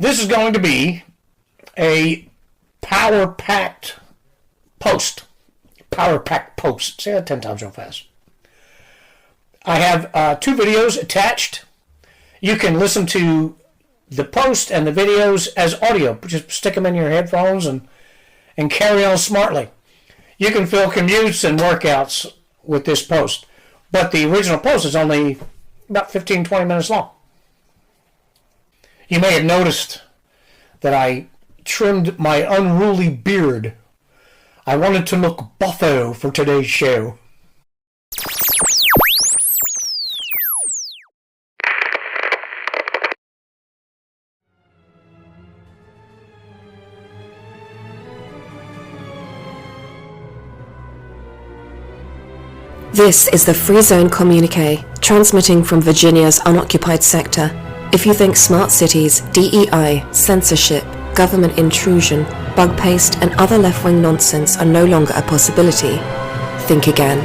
This is going to be a power-packed post. Power-packed post. Say that 10 times real fast. I have 2 videos attached. You can listen to the post and the videos as audio. Just stick them in your headphones and carry on smartly. You can fill commutes and workouts with this post. But the original post is only about 15-20 minutes long. You may have noticed that I trimmed my unruly beard. I wanted to look buffo for today's show. This is the Free Zone Communique, transmitting from Virginia's unoccupied sector. If you think smart cities, DEI, censorship, government intrusion, bug paste, and other left-wing nonsense are no longer a possibility, think again.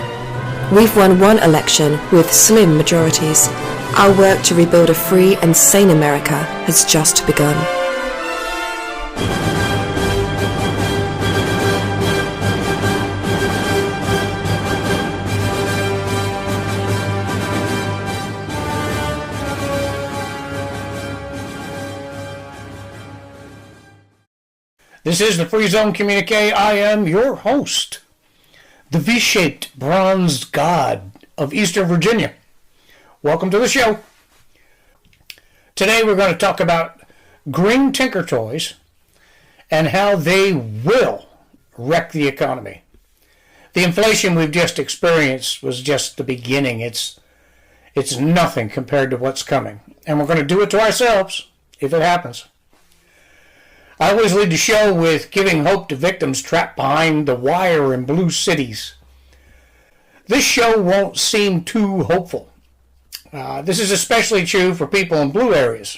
We've won 1 election with slim majorities. Our work to rebuild a free and sane America has just begun. This is the Free Zone Communique. I am your host, the V-shaped bronzed god of Eastern Virginia. Welcome to the show. Today we're going to talk about green Tinker Toys and how they will wreck the economy. The inflation we've just experienced was just the beginning. It's nothing compared to what's coming. And we're going to do it to ourselves if it happens. I always lead the show with giving hope to victims trapped behind the wire in blue cities. This show won't seem too hopeful. This is especially true for people in blue areas.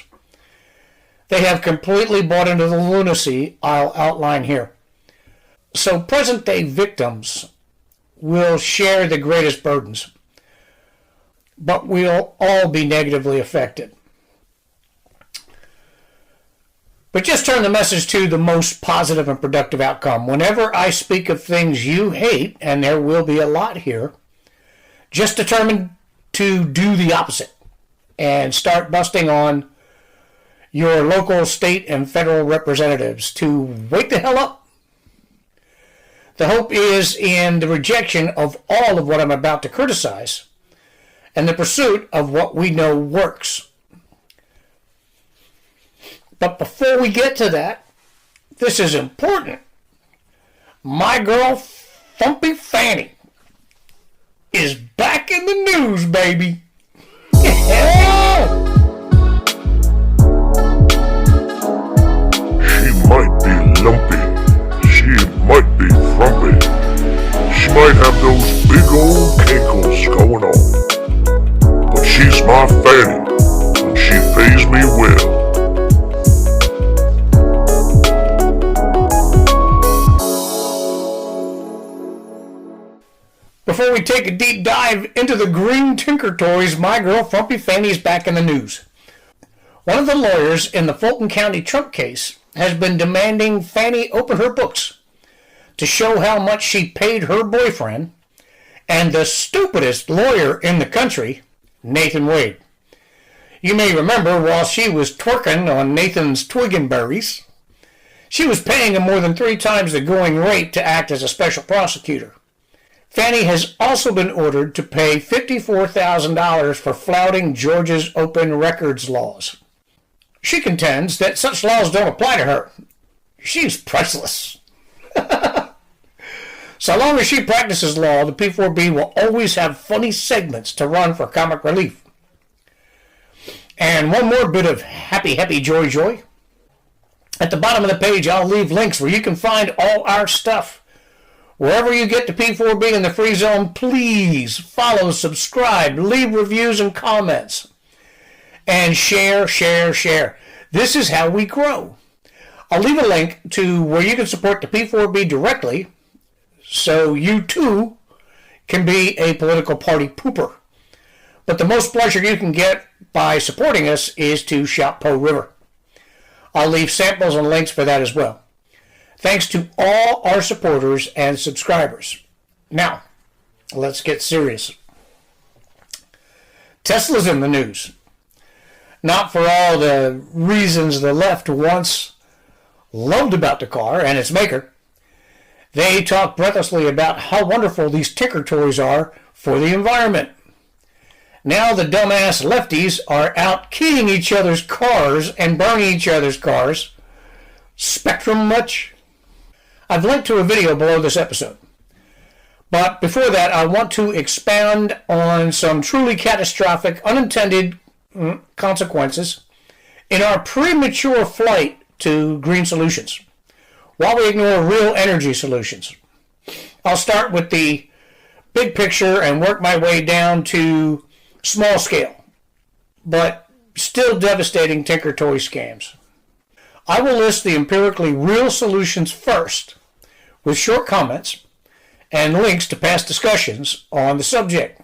They have completely bought into the lunacy I'll outline here. So present-day victims will share the greatest burdens, but we'll all be negatively affected. But just turn the message to the most positive and productive outcome. Whenever I speak of things you hate, and there will be a lot here, just determine to do the opposite and start busting on your local, state, and federal representatives to wake the hell up. The hope is in the rejection of all of what I'm about to criticize and the pursuit of what we know works. But before we get to that, this is important. My girl, Frumpy Fanny, is back in the news, baby. Yeah! She might be lumpy. She might be frumpy. She might have those big old cankles going on. But she's my Fanny, and she pays me well. Before we take a deep dive into the green Tinker Toys, my girl Frumpy Fanny is back in the news. One of the lawyers in the Fulton County Trump case has been demanding Fanny open her books to show how much she paid her boyfriend and the stupidest lawyer in the country, Nathan Wade. You may remember while she was twerking on Nathan's Twiggenberries, she was paying him more than 3 times the going rate to act as a special prosecutor. Fanny has also been ordered to pay $54,000 for flouting Georgia's open records laws. She contends that such laws don't apply to her. She's priceless. So long as she practices law, the P4B will always have funny segments to run for comic relief. And one more bit of happy joy. At the bottom of the page, I'll leave links where you can find all our stuff. Wherever you get the P4B in the Free Zone, please follow, subscribe, leave reviews and comments. And share. This is how we grow. I'll leave a link to where you can support the P4B directly so you too can be a political party pooper. But the most pleasure you can get by supporting us is to shout Po River. I'll leave samples and links for that as well. Thanks to all our supporters and subscribers. Now, let's get serious. Tesla's in the news. Not for all the reasons the left once loved about the car and its maker. They talk breathlessly about how wonderful these Tinker Toys are for the environment. Now the dumbass lefties are out keying each other's cars and burning each other's cars. Spectrum much? I've linked to a video below this episode. But before that, I want to expand on some truly catastrophic, unintended consequences in our premature flight to green solutions, while we ignore real energy solutions. I'll start with the big picture and work my way down to small scale, but still devastating Tinker Toy scams. I will list the empirically real solutions first, with short comments and links to past discussions on the subject.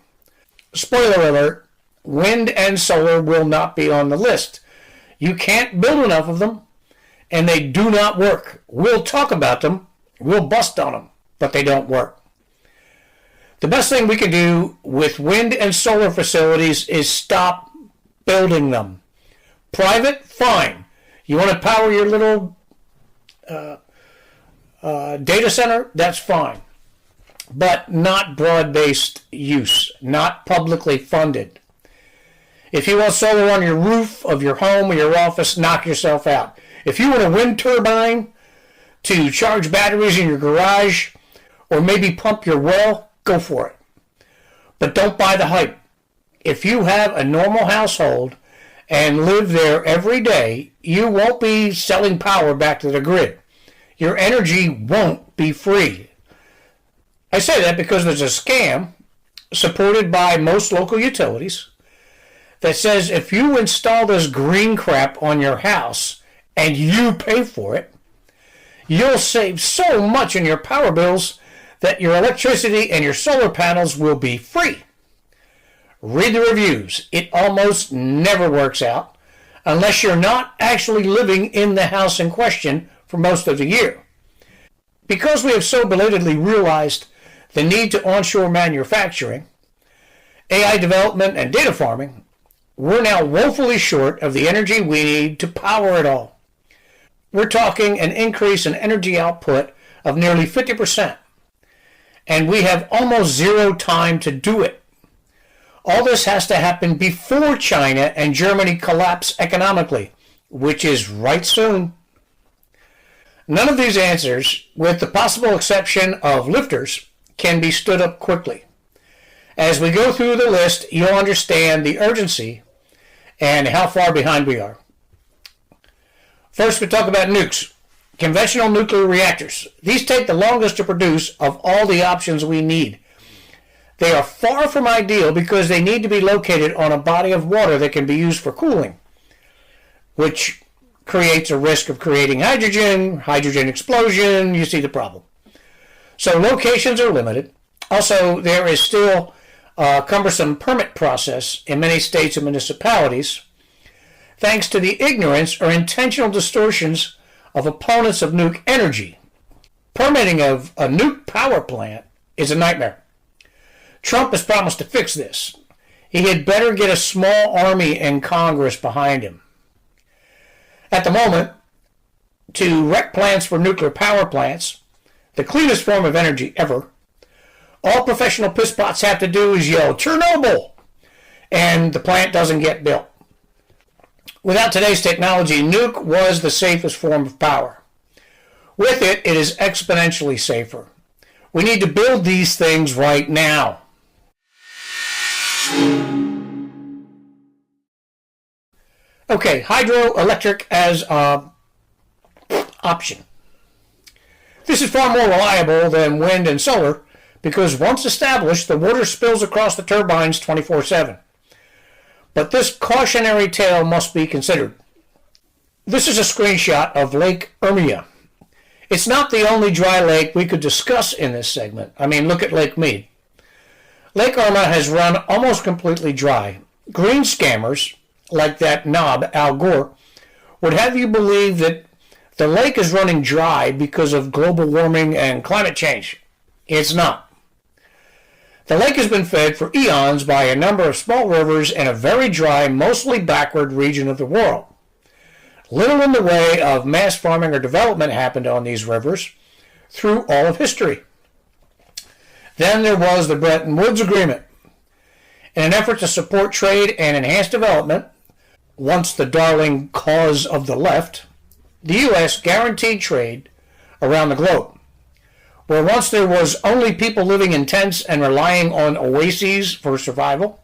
Spoiler alert, wind and solar will not be on the list. You can't build enough of them, and they do not work. We'll talk about them, we'll bust on them, but they don't work. The best thing we can do with wind and solar facilities is stop building them. Private, fine. You want to power your little data center? That's fine. But not broad-based use, not publicly funded. If you want solar on your roof of your home or your office, knock yourself out. If you want a wind turbine to charge batteries in your garage or maybe pump your well, go for it. But don't buy the hype. If you have a normal household and live there every day, you won't be selling power back to the grid. Your energy won't be free. I say that because there's a scam supported by most local utilities that says if you install this green crap on your house and you pay for it, you'll save so much in your power bills that your electricity and your solar panels will be free. Read the reviews. It almost never works out unless you're not actually living in the house in question for most of the year. Because we have so belatedly realized the need to onshore manufacturing, AI development, and data farming, we're now woefully short of the energy we need to power it all. We're talking an increase in energy output of nearly 50%, and we have almost zero time to do it. All this has to happen before China and Germany collapse economically, which is right soon. None of these answers, with the possible exception of lifters, can be stood up quickly. As we go through the list, you'll understand the urgency and how far behind we are. First, we talk about nukes, conventional nuclear reactors. These take the longest to produce of all the options we need. They are far from ideal because they need to be located on a body of water that can be used for cooling, which creates a risk of creating hydrogen explosion. You see the problem. So locations are limited. Also, there is still a cumbersome permit process in many states and municipalities, thanks to the ignorance or intentional distortions of opponents of nuke energy. Permitting of a nuke power plant is a nightmare. Trump has promised to fix this. He had better get a small army in Congress behind him. At the moment, to wreck plants for nuclear power plants, the cleanest form of energy ever, all professional pisspots have to do is yell, "Chernobyl!" and the plant doesn't get built. Without today's technology, nuke was the safest form of power. With it, it is exponentially safer. We need to build these things right now. Okay, hydroelectric as an option. This is far more reliable than wind and solar because once established, the water spills across the turbines 24/7. But this cautionary tale must be considered. This is a screenshot of Lake Ermia. It's not the only dry lake we could discuss in this segment. I mean, look at Lake Mead. Lake Ermia has run almost completely dry. Green scammers, like that knob Al Gore, would have you believe that the lake is running dry because of global warming and climate change. It's not. The lake has been fed for eons by a number of small rivers in a very dry, mostly backward region of the world. Little in the way of mass farming or development happened on these rivers through all of history. Then there was the Bretton Woods Agreement. In an effort to support trade and enhance development, once the darling cause of the left, the U.S. guaranteed trade around the globe. Where once there was only people living in tents and relying on oases for survival,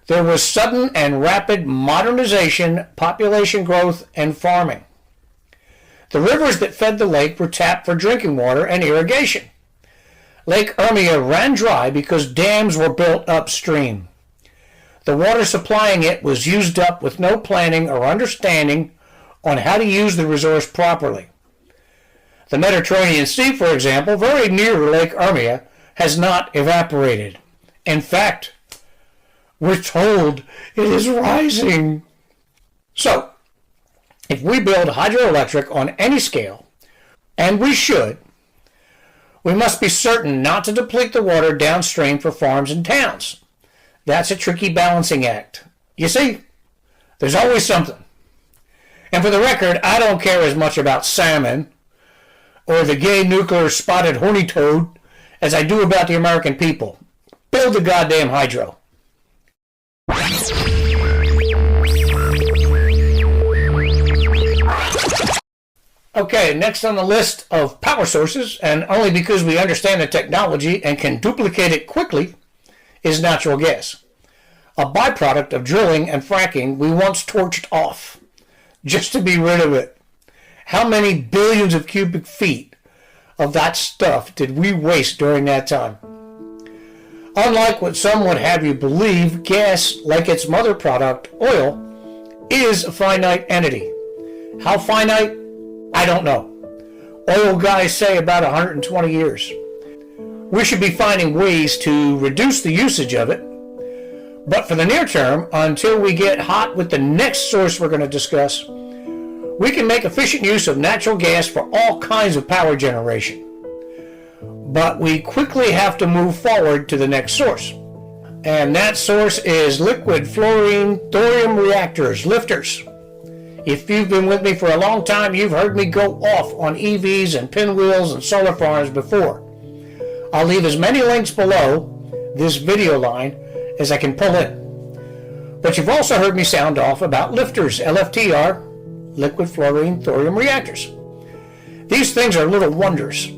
there was sudden and rapid modernization, population growth, and farming. The rivers that fed the lake were tapped for drinking water and irrigation. Lake Ermia ran dry because dams were built upstream. The water supplying it was used up with no planning or understanding on how to use the resource properly. The Mediterranean Sea, for example, very near Lake Ermia, has not evaporated. In fact, we're told it is rising. So, if we build hydroelectric on any scale, and we should, we must be certain not to deplete the water downstream for farms and towns. That's a tricky balancing act. You see, there's always something. And for the record, I don't care as much about salmon or the gay nuclear spotted horny toad as I do about the American people. Build the goddamn hydro. Okay, next on the list of power sources, and only because we understand the technology and can duplicate it quickly, is natural gas. A byproduct of drilling and fracking we once torched off, just to be rid of it. How many billions of cubic feet of that stuff did we waste during that time? Unlike what some would have you believe, gas, like its mother product, oil, is a finite entity. How finite? I don't know. Oil guys say about 120 years. We should be finding ways to reduce the usage of it, but for the near term, until we get hot with the next source we're going to discuss, we can make efficient use of natural gas for all kinds of power generation. But we quickly have to move forward to the next source. And that source is liquid fluorine thorium reactors, lifters. If you've been with me for a long time, you've heard me go off on EVs and pinwheels and solar farms before. I'll leave as many links below this video line as I can pull in. But you've also heard me sound off about lifters, LFTR, liquid fluorine thorium reactors. These things are little wonders.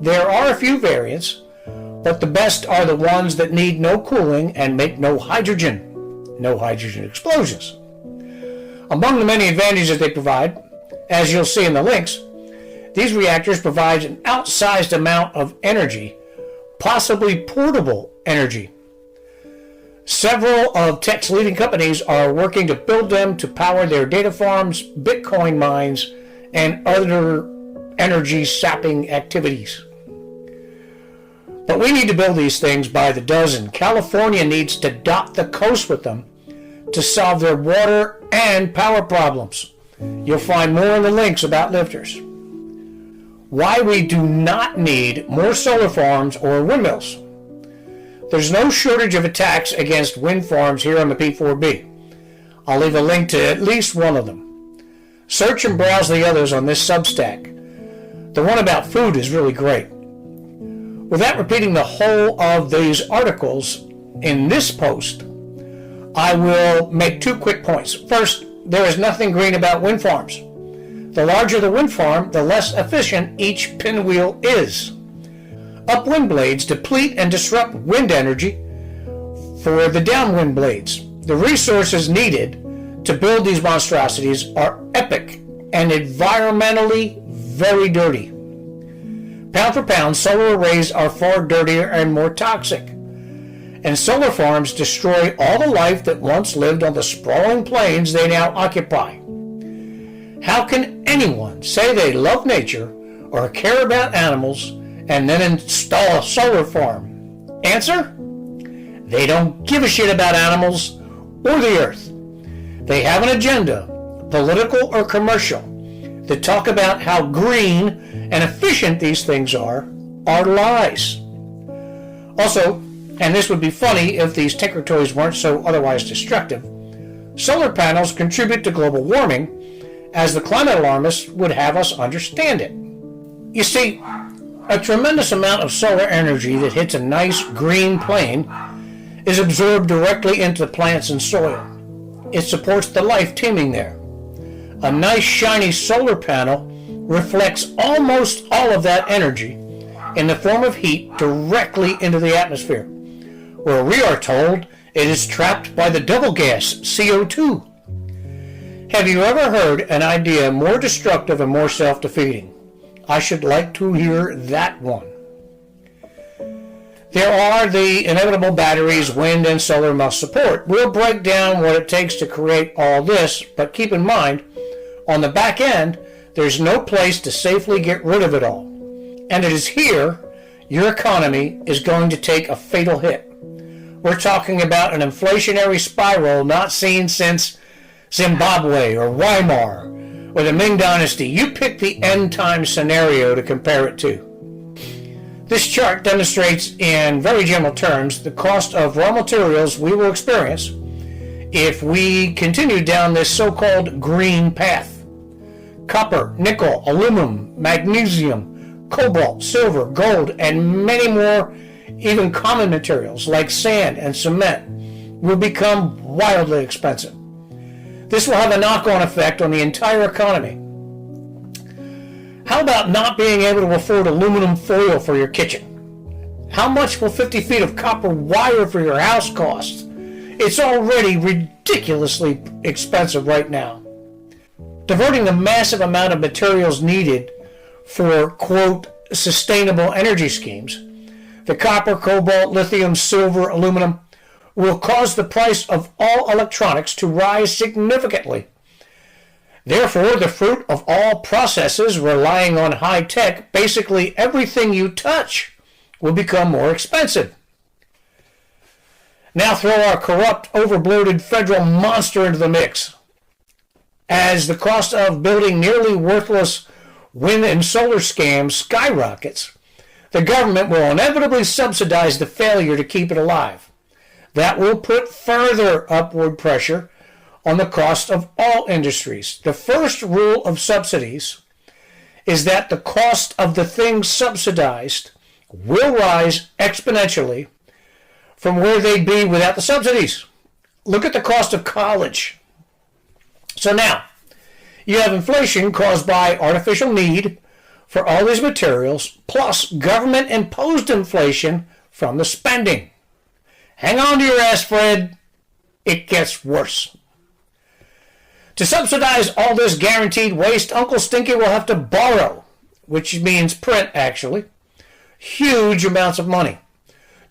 There are a few variants, but the best are the ones that need no cooling and make no hydrogen explosions. Among the many advantages they provide, as you'll see in the links, these reactors provide an outsized amount of energy, possibly portable energy. Several of tech's leading companies are working to build them to power their data farms, Bitcoin mines, and other energy-sapping activities. But we need to build these things by the dozen. California needs to dot the coast with them to solve their water and power problems. You'll find more in the links about lifters. Why we do not need more solar farms or windmills. There's no shortage of attacks against wind farms here on the P4B. I'll leave a link to at least one of them. Search and browse the others on this Substack. The one about food is really great. Without repeating the whole of these articles in this post, I will make two quick points. First, there is nothing green about wind farms. The larger the wind farm, the less efficient each pinwheel is. Upwind blades deplete and disrupt wind energy for the downwind blades. The resources needed to build these monstrosities are epic and environmentally very dirty. Pound for pound, solar arrays are far dirtier and more toxic. And solar farms destroy all the life that once lived on the sprawling plains they now occupy. How can anyone say they love nature or care about animals and then install a solar farm? Answer? They don't give a shit about animals or the earth. They have an agenda, political or commercial, that talk about how green and efficient these things are lies. Also, and this would be funny if these tinker toys weren't so otherwise destructive, solar panels contribute to global warming, as the climate alarmists would have us understand it. You see, a tremendous amount of solar energy that hits a nice green plane is absorbed directly into the plants and soil. It supports the life teeming there. A nice shiny solar panel reflects almost all of that energy in the form of heat directly into the atmosphere, where we are told it is trapped by the double gas, CO2. Have you ever heard an idea more destructive and more self-defeating? I should like to hear that one. There are the inevitable batteries wind and solar must support. We'll break down what it takes to create all this, but keep in mind, on the back end, there's no place to safely get rid of it all. And it is here your economy is going to take a fatal hit. We're talking about an inflationary spiral not seen since Zimbabwe or Weimar or the Ming Dynasty. You pick the end time scenario to compare it to. This chart demonstrates in very general terms the cost of raw materials we will experience if we continue down this so-called green path. Copper, nickel, aluminum, magnesium, cobalt, silver, gold, and many more even common materials like sand and cement will become wildly expensive. This will have a knock-on effect on the entire economy. How about not being able to afford aluminum foil for your kitchen? How much will 50 feet of copper wire for your house cost? It's already ridiculously expensive right now. Diverting the massive amount of materials needed for, quote, sustainable energy schemes, the copper, cobalt, lithium, silver, aluminum, will cause the price of all electronics to rise significantly. Therefore, the fruit of all processes relying on high tech, basically everything you touch, will become more expensive. Now throw our corrupt, overbloated federal monster into the mix. As the cost of building nearly worthless wind and solar scams skyrockets, the government will inevitably subsidize the failure to keep it alive. That will put further upward pressure on the cost of all industries. The first rule of subsidies is that the cost of the things subsidized will rise exponentially from where they'd be without the subsidies. Look at the cost of college. So now, you have inflation caused by artificial need for all these materials, plus government-imposed inflation from the spending. Hang on to your ass, Fred. It gets worse. To subsidize all this guaranteed waste, Uncle Stinky will have to borrow, which means print, actually, huge amounts of money.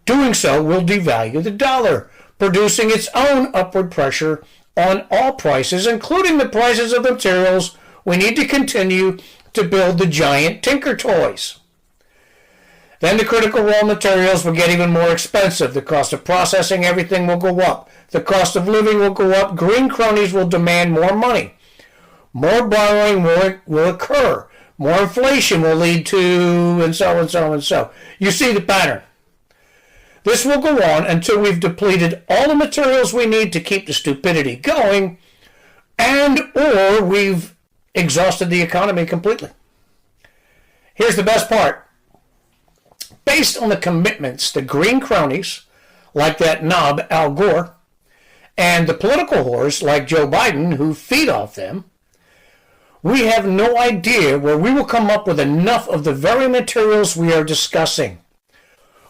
Doing so will devalue the dollar, producing its own upward pressure on all prices, including the prices of the materials we need to continue to build the giant tinker toys. Then the critical raw materials will get even more expensive. The cost of processing everything will go up. The cost of living will go up. Green cronies will demand more money. More borrowing will occur. More inflation will lead to, and so and so and so. You see the pattern. This will go on until we've depleted all the materials we need to keep the stupidity going, and or we've exhausted the economy completely. Here's the best part. Based on the commitments the green cronies, like that knob Al Gore, and the political whores like Joe Biden who feed off them, we have no idea where we will come up with enough of the very materials we are discussing.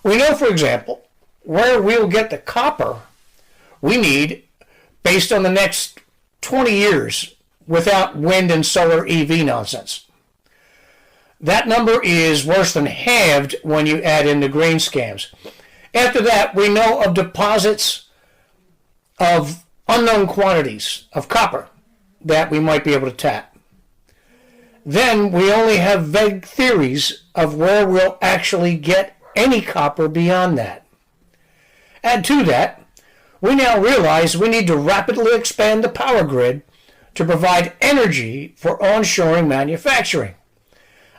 We know, for example, where we'll get the copper we need based on the next 20 years without wind and solar EV nonsense. That number is worse than halved when you add in the green scams. After that, we know of deposits of unknown quantities of copper that we might be able to tap. Then we only have vague theories of where we'll actually get any copper beyond that. Add to that, we now realize we need to rapidly expand the power grid to provide energy for onshoring manufacturing.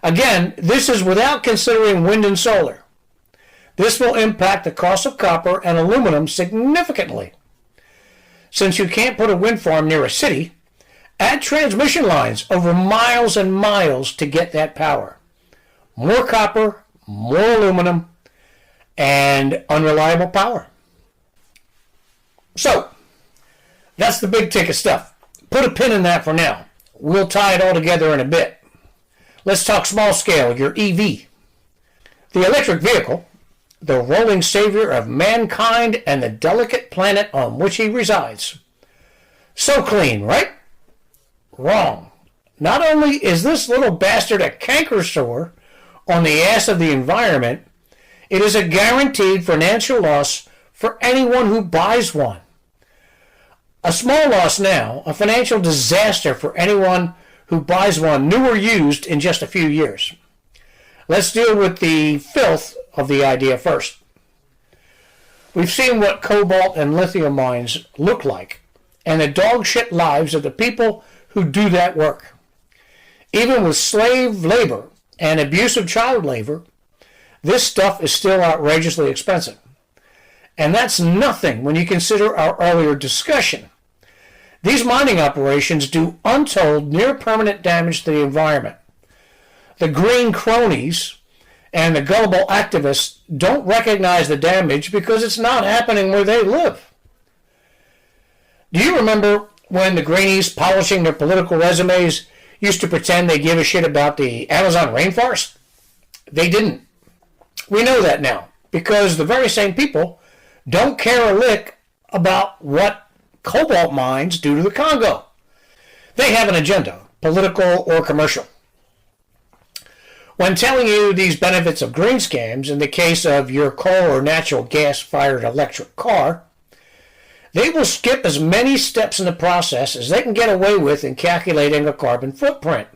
Again, this is without considering wind and solar. This will impact the cost of copper and aluminum significantly. Since you can't put a wind farm near a city, add transmission lines over miles and miles to get that power. More copper, more aluminum, and unreliable power. So, that's the big ticket stuff. Put a pin in that for now. We'll tie it all together in a bit. Let's talk small scale, your EV. The electric vehicle, the rolling savior of mankind and the delicate planet on which he resides. So clean, right? Wrong. Not only is this little bastard a canker sore on the ass of the environment, it is a guaranteed financial loss for anyone who buys one. A small loss now, a financial disaster for anyone who buys one new or used in just a few years. Let's deal with the filth of the idea first. We've seen what cobalt and lithium mines look like, and the dog shit lives of the people who do that work. Even with slave labor and abusive child labor, this stuff is still outrageously expensive. And that's nothing when you consider our earlier discussion. These mining operations do untold near-permanent damage to the environment. The green cronies and the gullible activists don't recognize the damage because it's not happening where they live. Do you remember when the greenies polishing their political resumes used to pretend they give a shit about the Amazon rainforest? They didn't. We know that now because the very same people don't care a lick about what cobalt mines do to the Congo. They have an agenda, political or commercial. When telling you these benefits of green scams in the case of your coal or natural gas-fired electric car, they will skip as many steps in the process as they can get away with in calculating a carbon footprint.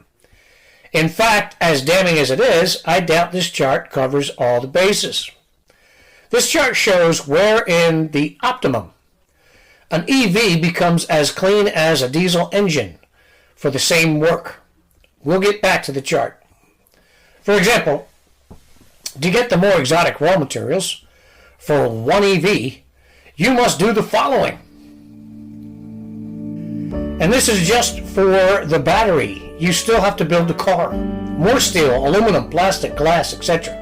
In fact, as damning as it is, I doubt this chart covers all the bases. This chart shows where in the optimum an EV becomes as clean as a diesel engine for the same work. We'll get back to the chart. For example, to get the more exotic raw materials for one EV, you must do the following. And this is just for the battery. You still have to build the car. More steel, aluminum, plastic, glass, etc.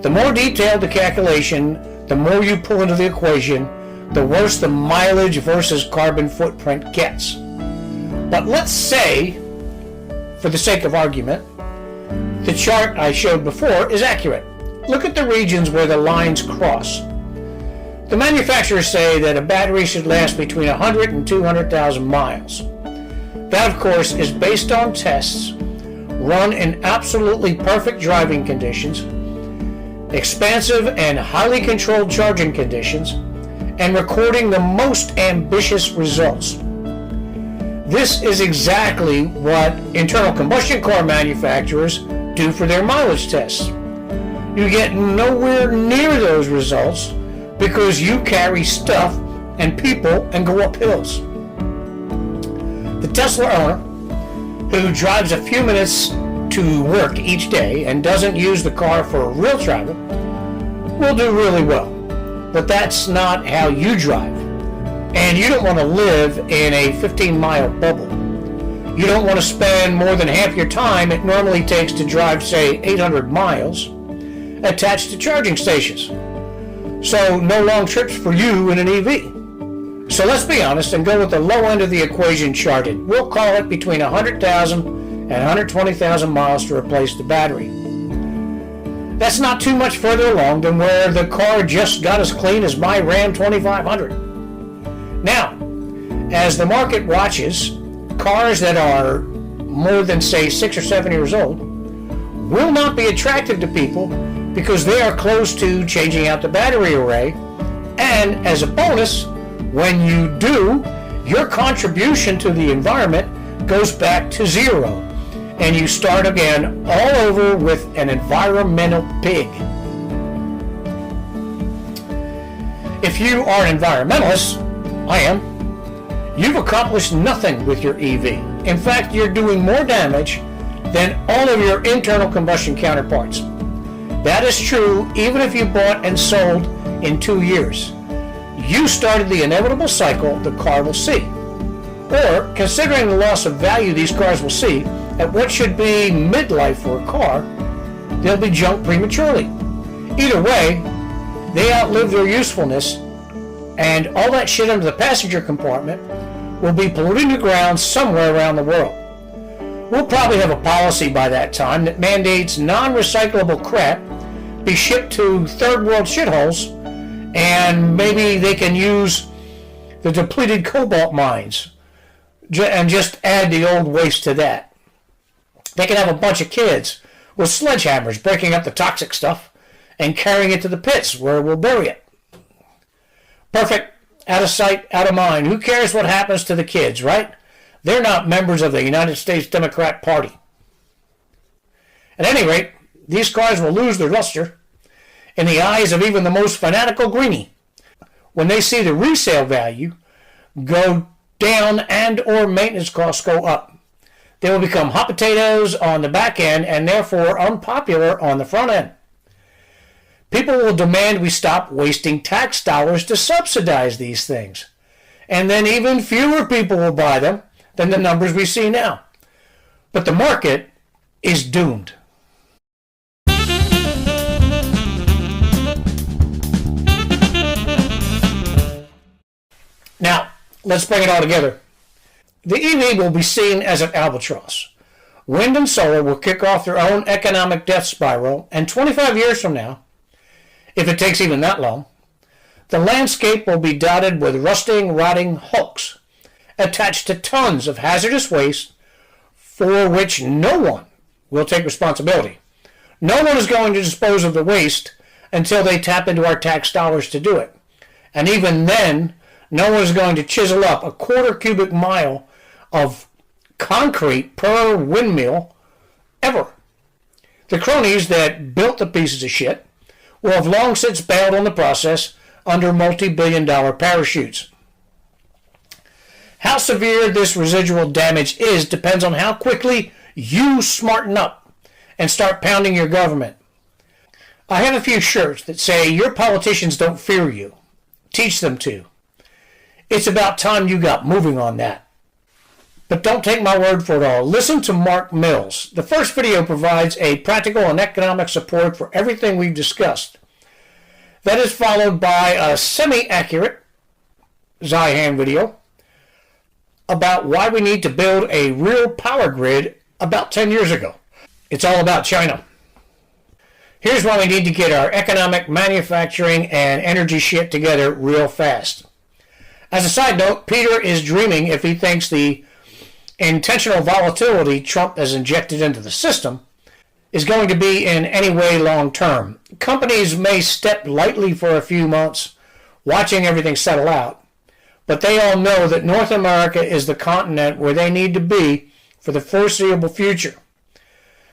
The more detailed the calculation, the more you pull into the equation, the worse the mileage versus carbon footprint gets. But let's say, for the sake of argument, the chart I showed before is accurate. Look at the regions where the lines cross. The manufacturers say that a battery should last between 100 and 200,000 miles. That, of course, is based on tests run in absolutely perfect driving conditions, expansive and highly controlled charging conditions, and recording the most ambitious results. This is exactly what internal combustion car manufacturers do for their mileage tests. You get nowhere near those results because you carry stuff and people and go up hills. The Tesla owner, who drives a few minutes to work each day and doesn't use the car for real travel, will do really well. But that's not how you drive. And you don't want to live in a 15-mile bubble. You don't want to spend more than half your time it normally takes to drive, say, 800 miles attached to charging stations. So no long trips for you in an EV. So let's be honest and go with the low end of the equation charted. We'll call it between 100,000 and 120,000 miles to replace the battery. That's not too much further along than where the car just got as clean as my Ram 2500. Now, as the market watches, cars that are more than, say, 6 or 7 years old will not be attractive to people because they are close to changing out the battery array. And as a bonus, when you do, your contribution to the environment goes back to zero. And you start again all over with an environmental pig. If you are an environmentalist, I am, you've accomplished nothing with your EV. In fact, you're doing more damage than all of your internal combustion counterparts. That is true even if you bought and sold in 2 years. You started the inevitable cycle the car will see. Or, considering the loss of value these cars will see at what should be midlife for a car, they'll be junked prematurely. Either way, they outlive their usefulness, and all that shit under the passenger compartment will be polluting the ground somewhere around the world. We'll probably have a policy by that time that mandates non-recyclable crap be shipped to third world shitholes, and maybe they can use the depleted cobalt mines and just add the old waste to that. They can have a bunch of kids with sledgehammers breaking up the toxic stuff and carrying it to the pits where we'll bury it. Perfect. Out of sight, out of mind. Who cares what happens to the kids, right? They're not members of the United States Democrat Party. At any rate, these cars will lose their luster in the eyes of even the most fanatical greenie when they see the resale value go down and or maintenance costs go up. They will become hot potatoes on the back end and therefore unpopular on the front end. People will demand we stop wasting tax dollars to subsidize these things. And then even fewer people will buy them than the numbers we see now. But the market is doomed. Now, let's bring it all together. The EV will be seen as an albatross. Wind and solar will kick off their own economic death spiral, and 25 years from now, if it takes even that long, the landscape will be dotted with rusting, rotting hulks attached to tons of hazardous waste for which no one will take responsibility. No one is going to dispose of the waste until they tap into our tax dollars to do it. And even then, no one is going to chisel up a quarter cubic mile of concrete per windmill ever. The cronies that built the pieces of shit will have long since bailed on the process under multi-billion-dollar parachutes. How severe this residual damage is depends on how quickly you smarten up and start pounding your government. I have a few shirts that say, "Your politicians don't fear you. Teach them to." It's about time you got moving on that. But don't take my word for it all. Listen to Mark Mills. The first video provides a practical and economic support for everything we've discussed. That is followed by a semi-accurate Zyhan video about why we need to build a real power grid about 10 years ago. It's all about China. Here's why we need to get our economic, manufacturing, and energy shit together real fast. As a side note, Peter is dreaming if he thinks the intentional volatility Trump has injected into the system is going to be in any way long term. Companies may step lightly for a few months, watching everything settle out, but they all know that North America is the continent where they need to be for the foreseeable future.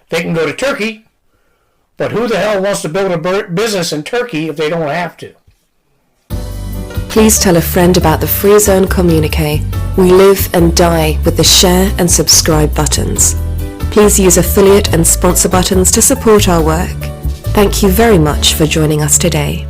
They can go to Turkey, but who the hell wants to build a business in Turkey if they don't have to? Please tell a friend about the Free Zone Communique. We live and die with the share and subscribe buttons. Please use affiliate and sponsor buttons to support our work. Thank you very much for joining us today.